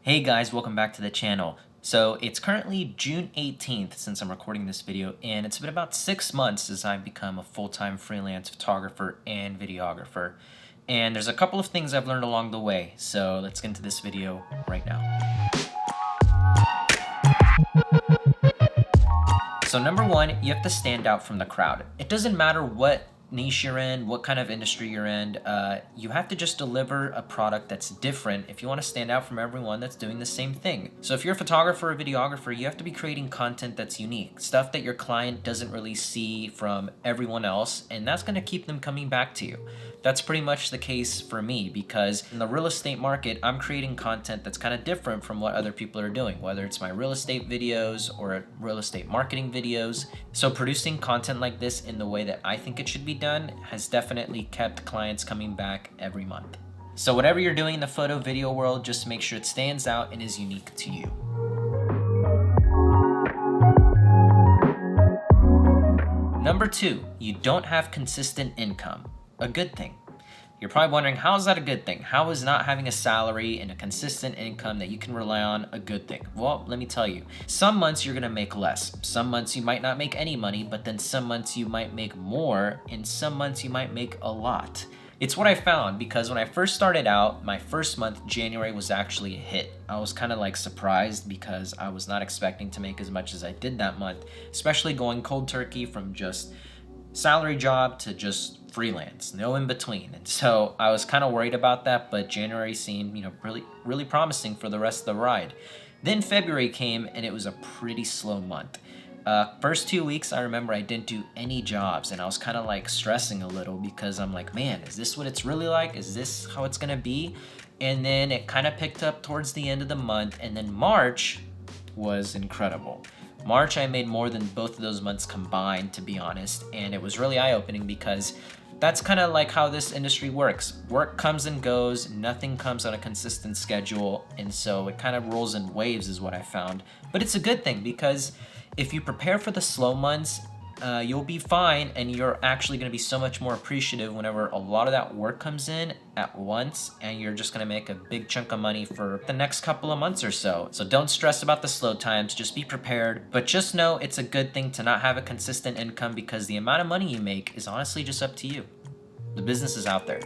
Hey guys, welcome back to the channel. So it's currently June 18th since I'm recording this video, and it's been about 6 months since I've become a full-time freelance photographer and videographer. And there's a couple of things I've learned along the way, so let's get into this video right now. So number one, you have to stand out from the crowd. It doesn't matter what niche you're in, what kind of industry you're in, you have to just deliver a product that's different if you want to stand out from everyone that's doing the same thing. So if you're a photographer or videographer, you have to be creating content that's unique, stuff that your client doesn't really see from everyone else, and that's going to keep them coming back to you. That's pretty much the case for me, because in the real estate market, I'm creating content that's kind of different from what other people are doing, whether it's my real estate videos or real estate marketing videos. So producing content like this in the way that I think it should be done has definitely kept clients coming back every month. So whatever you're doing in the photo video world, just make sure it stands out and is unique to you. Number two, you don't have consistent income. A good thing. You're probably wondering, how is that a good thing? How is not having a salary and a consistent income that you can rely on a good thing? Well, let me tell you. Some months you're gonna make less. Some months you might not make any money, but then some months you might make more, and some months you might make a lot. It's what I found, because when I first started out, my first month, January, was actually a hit. I was kind of like surprised because I was not expecting to make as much as I did that month, especially going cold turkey from just salary job to just freelance, no in between. And so I was kind of worried about that, but January seemed, really promising for the rest of the ride. Then February came and it was a pretty slow month. First 2 weeks, I remember I didn't do any jobs, and I was kind of like stressing a little because I'm like, man, is this what it's really like? Is this how it's gonna be? And then it kind of picked up towards the end of the month, and then March was incredible. March, I made more than both of those months combined, to be honest, and it was really eye-opening because that's kind of like how this industry works. Work comes and goes, nothing comes on a consistent schedule, and so it kind of rolls in waves is what I found. But it's a good thing, because if you prepare for the slow months, you'll be fine, and you're actually going to be so much more appreciative whenever a lot of that work comes in at once, and you're just going to make a big chunk of money for the next couple of months or so. So don't stress about the slow times, just be prepared, but just know it's a good thing to not have a consistent income, because the amount of money you make is honestly just up to you. The business is out there.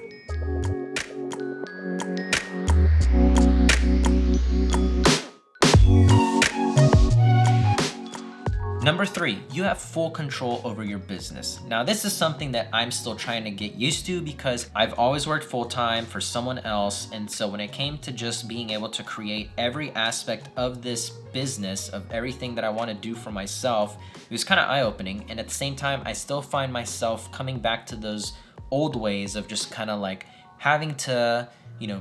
Number three, you have full control over your business. Now, this is something that I'm still trying to get used to, because I've always worked full-time for someone else, and so when it came to just being able to create every aspect of this business, of everything that I want to do for myself, it was kind of eye-opening, and at the same time, I still find myself coming back to those old ways of just kind of like having to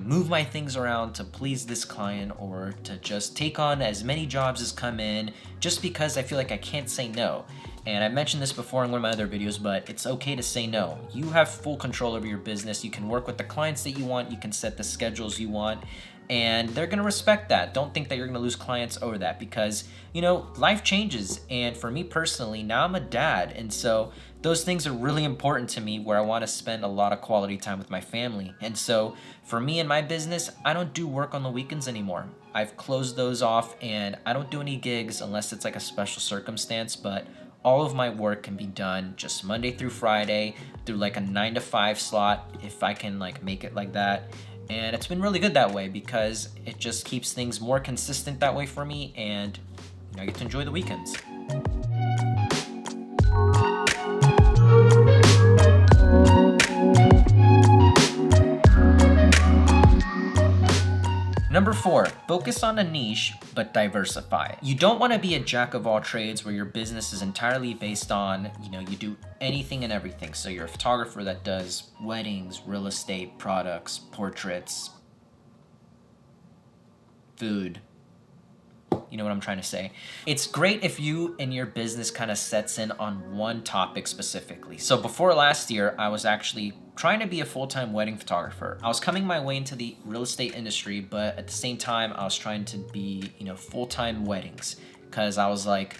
move my things around to please this client, or to just take on as many jobs as come in, just because I feel like I can't say no. And I mentioned this before in one of my other videos, but it's okay to say no. You have full control over your business. You can work with the clients that you want. You can set the schedules you want, and they're gonna respect that. Don't think that you're gonna lose clients over that, because life changes. And for me personally, now I'm a dad, and so those things are really important to me, where I want to spend a lot of quality time with my family. And so for me and my business, I don't do work on the weekends anymore. I've closed those off, and I don't do any gigs unless it's like a special circumstance, but all of my work can be done just Monday through Friday through like a 9 to 5 slot, if I can like make it like that. And it's been really good that way, because it just keeps things more consistent that way for me, and I get to enjoy the weekends. Number four, focus on a niche, but diversify. You don't want to be a jack of all trades where your business is entirely based on, you do anything and everything. So you're a photographer that does weddings, real estate, products, portraits, food. You know what I'm trying to say. It's great if you and your business kind of sets in on one topic specifically. So before last year, I was actually trying to be a full-time wedding photographer. I was coming my way into the real estate industry, but at the same time, I was trying to be, full-time weddings, because I was like,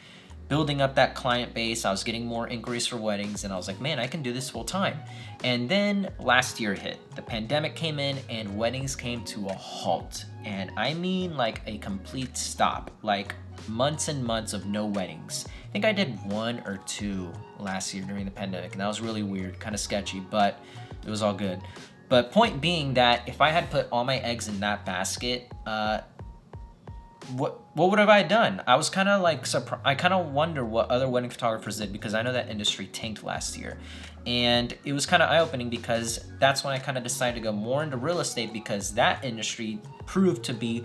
building up that client base. I was getting more inquiries for weddings, and I was like, man, I can do this full time. And then last year hit. The pandemic came in and weddings came to a halt. And I mean like a complete stop, like months and months of no weddings. I think I did 1 or 2 last year during the pandemic, and that was really weird, kind of sketchy, but it was all good. But point being that if I had put all my eggs in that basket, what would have I done? I was kind of like I kind of wonder what other wedding photographers did, because I know that industry tanked last year. And it was kind of eye-opening, because that's when I kind of decided to go more into real estate, because that industry proved to be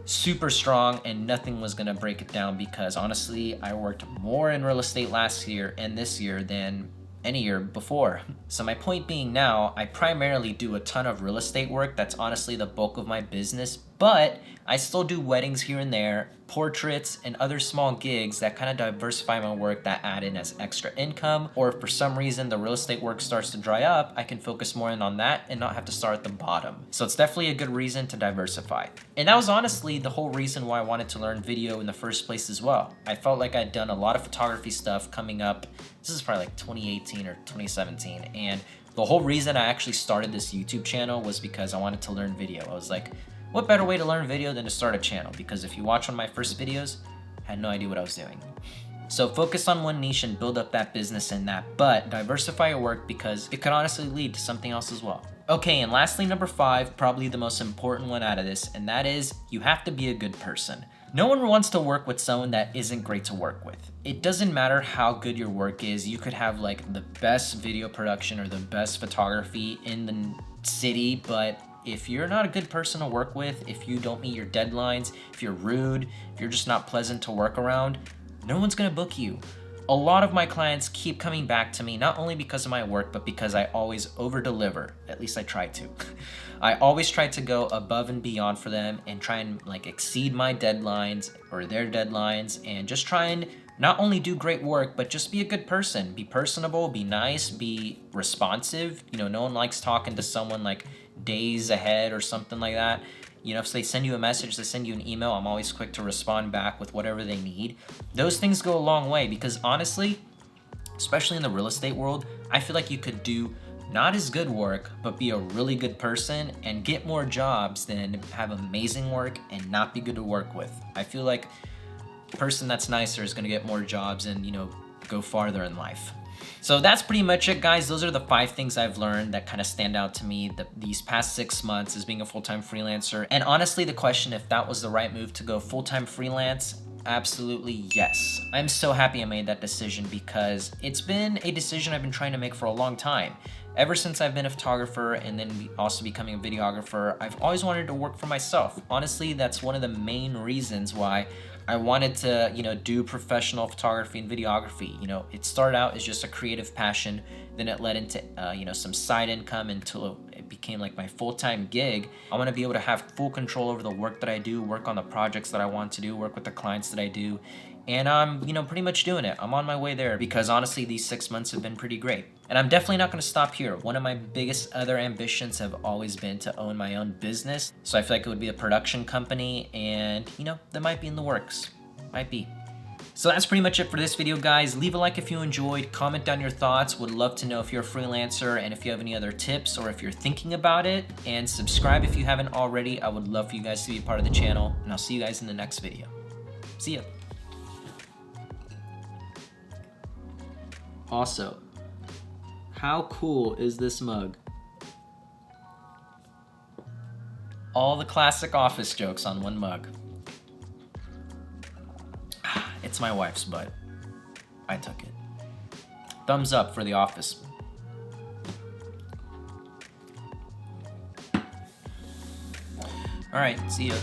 super strong and nothing was gonna break it down, because honestly, I worked more in real estate last year and this year than any year before. So my point being, now I primarily do a ton of real estate work. That's honestly the bulk of my business, but I still do weddings here and there, portraits, and other small gigs that kind of diversify my work, that add in as extra income. Or if for some reason the real estate work starts to dry up, I can focus more in on that and not have to start at the bottom. So it's definitely a good reason to diversify. And that was honestly the whole reason why I wanted to learn video in the first place as well. I felt like I'd done a lot of photography stuff coming up. This is probably like 2018 or 2017. And the whole reason I actually started this YouTube channel was because I wanted to learn video. I was like, what better way to learn video than to start a channel? Because if you watch one of my first videos, I had no idea what I was doing. So focus on one niche and build up that business in that, but diversify your work, because it could honestly lead to something else as well. Okay, and lastly, number 5, probably the most important one out of this, and that is you have to be a good person. No one wants to work with someone that isn't great to work with. It doesn't matter how good your work is. You could have like the best video production or the best photography in the city, but if you're not a good person to work with, if you don't meet your deadlines, if you're rude, if you're just not pleasant to work around, no one's gonna book you. A lot of my clients keep coming back to me, not only because of my work, but because I always over-deliver. At least I try to. I always try to go above and beyond for them and try and like exceed my deadlines or their deadlines, and just try and not only do great work, but just be a good person. Be personable, be nice, be responsive. You know, no one likes talking to someone like days ahead or something like that. You know, if they send you a message, they send you an email, I'm always quick to respond back with whatever they need. Those things go a long way, because honestly, especially in the real estate world, I feel like you could do not as good work, but be a really good person and get more jobs than have amazing work and not be good to work with. I feel like a person that's nicer is gonna get more jobs and, you know, go farther in life. So that's pretty much it, guys. Those are the 5 things I've learned that kind of stand out to me these past 6 months as being a full-time freelancer. And honestly, the question if that was the right move to go full-time freelance, absolutely yes. I'm so happy I made that decision, because it's been a decision I've been trying to make for a long time. Ever since I've been a photographer and then also becoming a videographer, I've always wanted to work for myself. Honestly, that's one of the main reasons why I wanted to, you know, do professional photography and videography. You know, it started out as just a creative passion, then it led into, you know, some side income until it became like my full-time gig. I want to be able to have full control over the work that I do, work on the projects that I want to do, work with the clients that I do. And I'm, you know, pretty much doing it. I'm on my way there, because honestly, these 6 months have been pretty great. And I'm definitely not going to stop here. One of my biggest other ambitions have always been to own my own business. So I feel like it would be a production company, and, you know, that might be in the works. Might be. So that's pretty much it for this video, guys. Leave a like if you enjoyed, comment down your thoughts. Would love to know if you're a freelancer and if you have any other tips or if you're thinking about it. And subscribe if you haven't already. I would love for you guys to be a part of the channel. And I'll see you guys in the next video. See ya. Also, how cool is this mug? All the classic office jokes on one mug. It's my wife's, but I took it. Thumbs up for the office. All right, see ya.